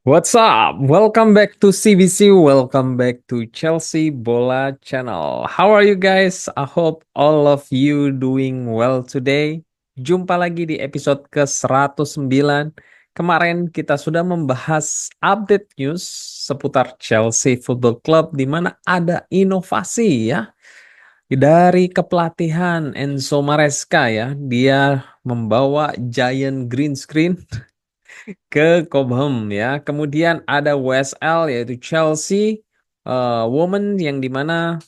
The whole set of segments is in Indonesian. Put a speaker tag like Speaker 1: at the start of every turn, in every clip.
Speaker 1: What's up? Welcome back to CBC. Welcome back to Chelsea Bola Channel. How are you guys? I hope all of you doing well today. Jumpa lagi di episode ke-109. Kemarin kita sudah membahas update news seputar Chelsea Football Club di mana ada inovasi ya dari kepelatihan Enzo Maresca ya. Dia membawa giant green screen ke Cobham ya. Kemudian ada WSL yaitu Chelsea Women yang dimana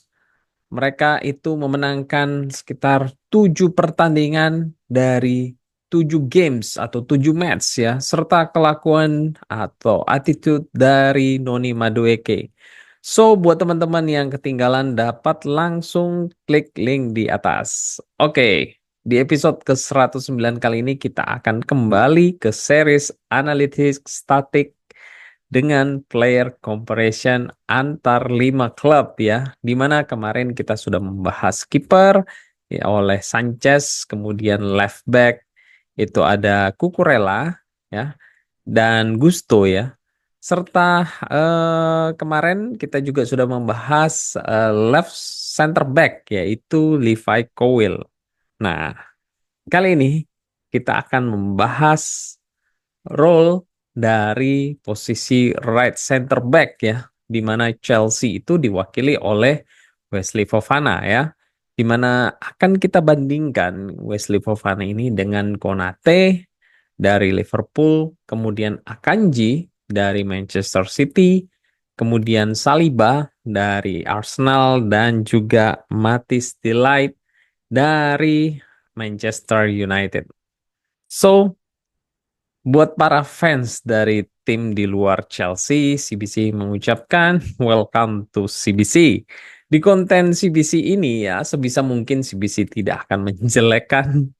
Speaker 1: mereka itu memenangkan sekitar 7 pertandingan dari 7 games atau 7 match ya, serta kelakuan atau attitude dari Noni Madueke. So, buat teman-teman yang ketinggalan dapat langsung klik link di atas. Oke, di episode ke-109 kali ini kita akan kembali ke series Analytics Static dengan player comparison antar 5 klub ya. Dimana kemarin kita sudah membahas kiper ya, oleh Sanchez, kemudian left back itu ada Cucurella ya dan Gusto ya. Serta kemarin kita juga sudah membahas left center back yaitu Levi Cowell. Nah, kali ini kita akan membahas role dari posisi right center back ya, di mana Chelsea itu diwakili oleh Wesley Fofana ya, di mana akan kita bandingkan Wesley Fofana ini dengan Konate dari Liverpool, kemudian Akanji dari Manchester City, kemudian Saliba dari Arsenal, dan juga Matthijs de Ligt dari Manchester United. So, buat para fans dari tim di luar Chelsea, CBC mengucapkan welcome to CBC. Di konten CBC ini ya, sebisa mungkin CBC tidak akan menjelekkan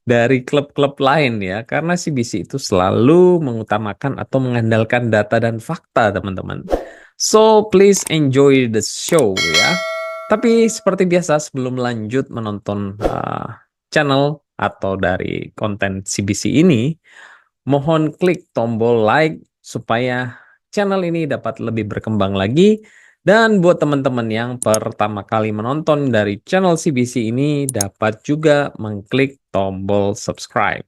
Speaker 1: dari klub-klub lain ya, karena CBC itu selalu mengutamakan atau mengandalkan data dan fakta, teman-teman. So, please enjoy the show ya. Tapi seperti biasa, sebelum lanjut menonton channel atau dari konten CBC ini, mohon klik tombol like supaya channel ini dapat lebih berkembang lagi. Dan buat teman-teman yang pertama kali menonton dari channel CBC ini dapat juga mengklik tombol subscribe.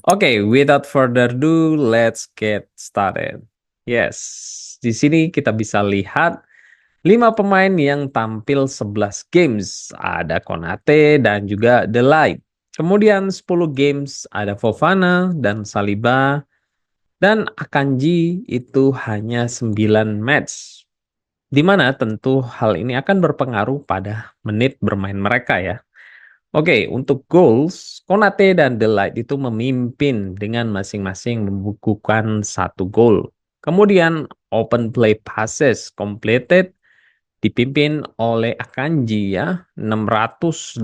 Speaker 1: Oke, without further ado, let's get started. Yes, di sini kita bisa lihat 5 pemain yang tampil 11 games. Ada Konate dan juga De Ligt. Kemudian 10 games ada Fofana dan Saliba. Dan Akanji itu hanya 9 match. Di mana tentu hal ini akan berpengaruh pada menit bermain mereka ya. Oke, untuk goals, Konate dan De Ligt itu memimpin dengan masing-masing membukukan 1 gol. Kemudian open play passes completed dipimpin oleh Akanji ya, 685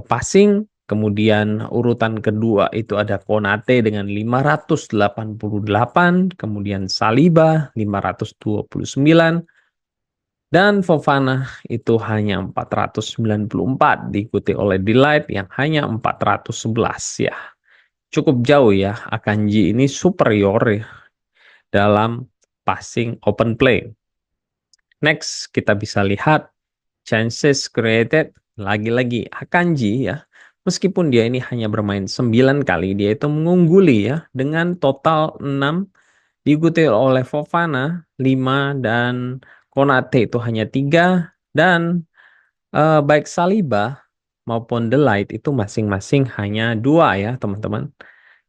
Speaker 1: passing. Kemudian urutan kedua itu ada Konate dengan 588, kemudian Saliba 529, dan Fofana itu hanya 494, diikuti oleh De Ligt yang hanya 411 ya. Cukup jauh ya, Akanji ini superior ya dalam passing open play. Next, kita bisa lihat chances created. Lagi-lagi Akanji ya. Meskipun dia ini hanya bermain 9 kali, dia itu mengungguli ya dengan total 6, diikuti oleh Fofana 5, dan Konate itu hanya 3, dan baik Saliba maupun De Ligt itu masing-masing hanya 2 ya, teman-teman.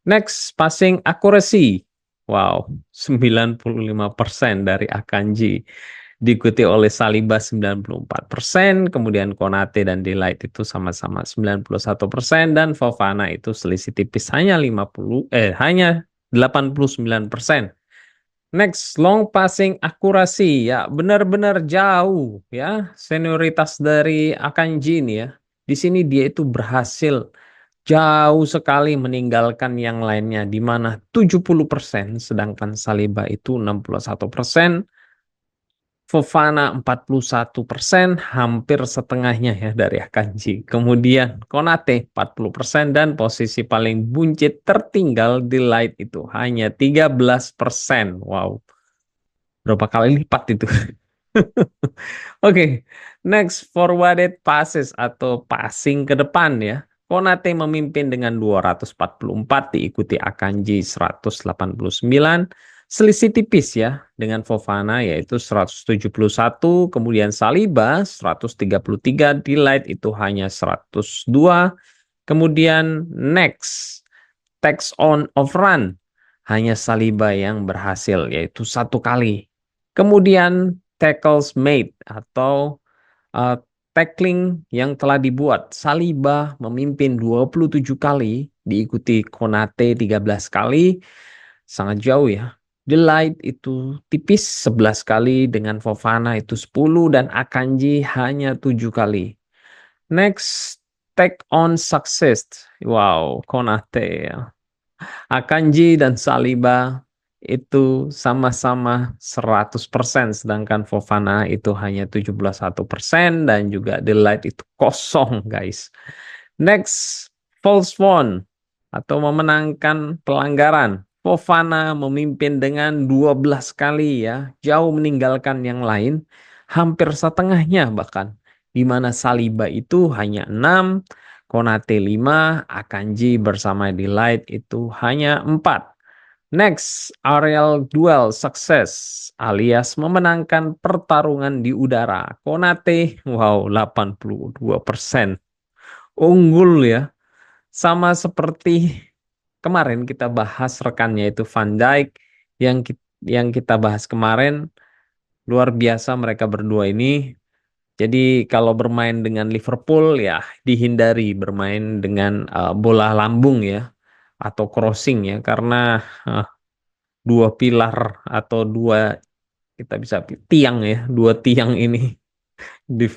Speaker 1: Next, passing accuracy. Wow, 95% dari Akanji. Diikuti oleh Saliba 94%, kemudian Konate dan De Ligt itu sama-sama 91%, dan Fofana itu selisih tipis hanya 89%. Next, long passing akurasi ya, benar-benar jauh ya senioritas dari Akanji ini ya. Di sini dia itu berhasil jauh sekali meninggalkan yang lainnya, di mana 70%, sedangkan Saliba itu 61%. Fofana 41%, hampir setengahnya ya dari Akanji. Kemudian Konate 40% dan posisi paling buncit tertinggal di Light itu hanya 13%. Wow, berapa kali lipat itu? Oke, next forwarded passes atau passing ke depan ya. Konate memimpin dengan 244, diikuti Akanji 189. Selisih tipis ya dengan Fofana yaitu 171, kemudian Saliba 133, Delight itu hanya 102. Kemudian next text on of run hanya Saliba yang berhasil yaitu satu kali. Kemudian tackles made atau uh, tackling yang telah dibuat. Saliba memimpin 27 kali, diikuti Konate 13 kali. Sangat jauh ya. Delight itu tipis 11 kali, dengan Fofana itu 10 dan Akanji hanya 7 kali. Next, take on success. Wow, Konate ya. Akanji dan Saliba itu sama-sama 100%, sedangkan Fofana itu hanya 71% dan juga Delight itu kosong, guys. Next, false one atau memenangkan pelanggaran. Fofana memimpin dengan 12 kali ya, jauh meninggalkan yang lain, hampir setengahnya bahkan. Di mana Saliba itu hanya 6, Konate 5, Akanji bersama Delight itu hanya 4. Next, aerial duel success alias memenangkan pertarungan di udara. Konate, wow, 82%. Unggul ya. Sama seperti kemarin kita bahas rekannya itu Van Dijk yang kita bahas kemarin, luar biasa mereka berdua ini. Jadi kalau bermain dengan Liverpool ya dihindari bermain dengan bola lambung ya atau crossing ya, karena dua pilar atau dua, kita bisa tiang ya, dua tiang ini di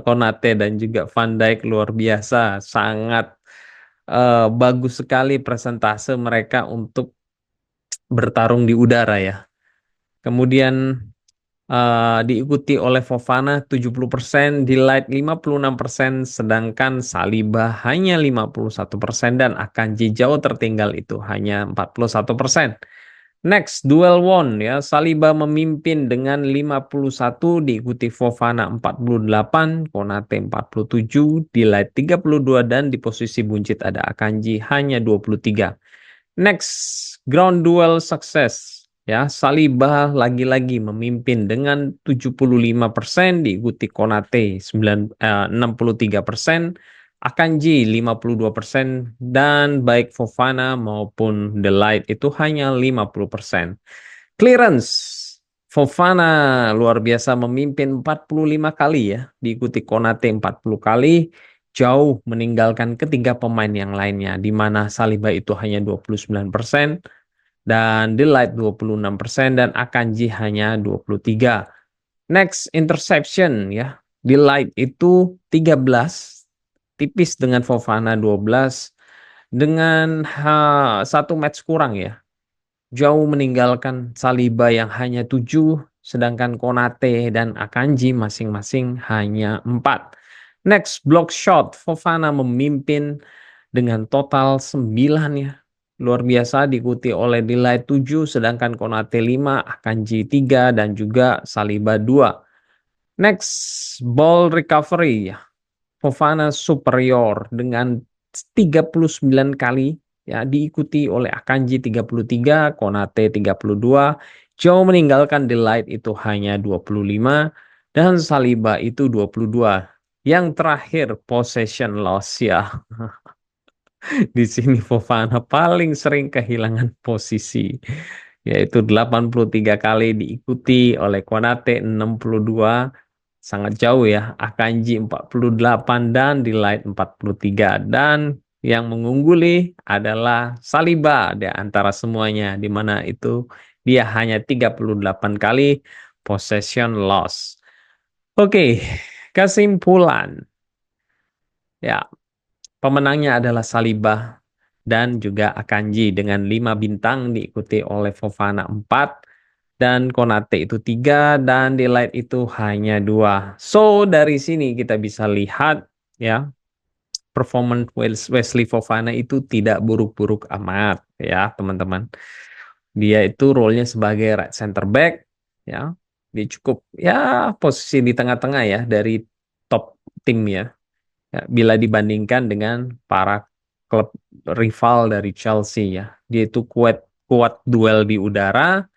Speaker 1: Konate dan juga Van Dijk luar biasa, sangat bagus sekali presentase mereka untuk bertarung di udara ya. Kemudian diikuti oleh Fofana 70%, Delight 56%, sedangkan Saliba hanya 51% dan Akanji jauh tertinggal itu hanya 41%. Next, duel one ya. Saliba memimpin dengan 51, diikuti Fofana 48, Konate 47, Delight 32 dan di posisi buncit ada Akanji hanya 23. Next, ground duel success. Ya, Saliba lagi-lagi memimpin dengan 75%, diikuti Konate 63%, Akanji 52%, dan baik Fofana maupun Delight itu hanya 50%. Clearance, Fofana luar biasa memimpin 45 kali ya, diikuti Konate 40 kali, jauh meninggalkan ketiga pemain yang lainnya, di mana Saliba itu hanya 29% dan Delight 26% dan Akanji hanya 23. Next, interception ya. Delight itu 13, tipis dengan Fofana 12, dengan satu match kurang ya. Jauh meninggalkan Saliba yang hanya 7, sedangkan Konate dan Akanji masing-masing hanya 4. Next, block shot. Fofana memimpin dengan total 9 ya. Luar biasa, diikuti oleh Delight 7, sedangkan Konate 5, Akanji 3, dan juga Saliba 2. Next, ball recovery ya. Fofana superior dengan 39 kali ya, diikuti oleh Akanji 33, Konate 32, jauh meninggalkan Delight itu hanya 25 dan Saliba itu 22. Yang terakhir possession loss ya. Di sini Fofana paling sering kehilangan posisi, yaitu 83 kali, diikuti oleh Konate 62, sangat jauh ya, Akanji 48 dan Delight 43, dan yang mengungguli adalah Saliba di antara semuanya, di mana itu dia hanya 38 kali possession loss. Oke, kesimpulan ya, pemenangnya adalah Saliba dan juga Akanji dengan 5 bintang, diikuti oleh Fofana 4 dan Konate itu 3 dan Delight itu hanya 2. So dari sini kita bisa lihat ya performance Wesley Fofana itu tidak buruk-buruk amat ya teman-teman. Dia itu role-nya sebagai right center back ya. Dia cukup ya posisi di tengah-tengah ya dari top tim ya. Ya, bila dibandingkan dengan para klub rival dari Chelsea ya. Dia itu kuat kuat duel di udara,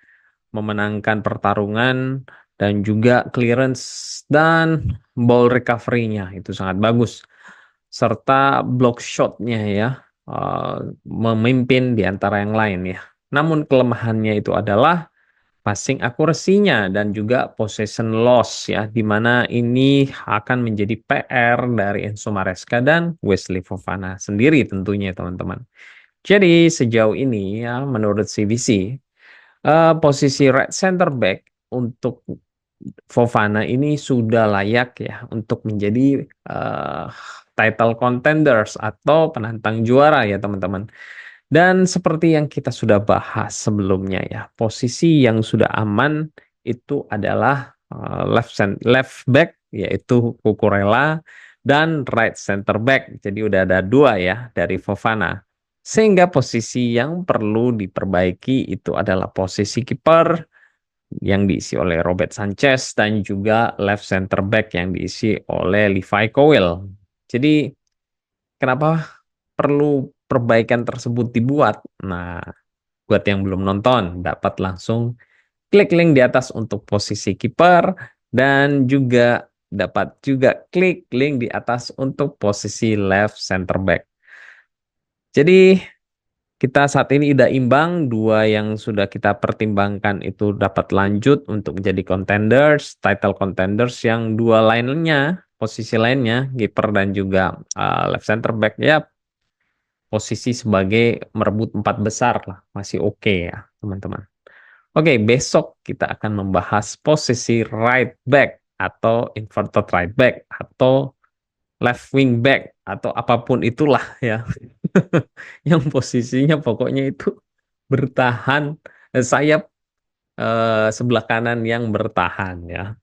Speaker 1: memenangkan pertarungan dan juga clearance dan ball recovery-nya itu sangat bagus. Serta block shot-nya ya memimpin di antara yang lain ya. Namun kelemahannya itu adalah passing akurasinya dan juga possession loss ya, di mana ini akan menjadi PR dari Enzo Maresca dan Wesley Fofana sendiri tentunya teman-teman. Jadi sejauh ini ya menurut CVC posisi right center back untuk Fofana ini sudah layak ya untuk menjadi title contenders atau penantang juara ya teman-teman. Dan seperti yang kita sudah bahas sebelumnya ya, posisi yang sudah aman itu adalah left back yaitu Cucurella dan right center back. Jadi udah ada 2 ya dari Fofana. Sehingga posisi yang perlu diperbaiki itu adalah posisi kiper yang diisi oleh Robert Sanchez dan juga left center back yang diisi oleh Levi Colwill. Jadi kenapa perlu perbaikan tersebut dibuat? Nah, buat yang belum nonton dapat langsung klik link di atas untuk posisi kiper dan juga dapat juga klik link di atas untuk posisi left center back. Jadi kita saat ini udah imbang, 2 yang sudah kita pertimbangkan itu dapat lanjut untuk menjadi contenders, title contenders yang 2 lainnya, posisi lainnya, kiper dan juga left center back ya posisi sebagai merebut 4 besar lah, masih oke ya teman-teman. Oke, besok kita akan membahas posisi right back atau inverted right back atau left wing back atau apapun itulah ya. Yang posisinya pokoknya itu bertahan sayap sebelah kanan yang bertahan ya.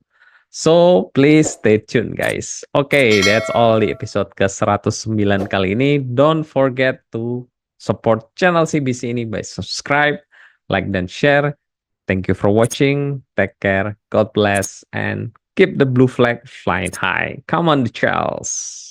Speaker 1: So, please stay tuned guys. Okay, that's all di episode ke-109 kali ini. Don't forget to support channel CBC ini by subscribe, like, dan share. Thank you for watching. Take care. God bless. And keep the blue flag flying high. Come on, the Charles.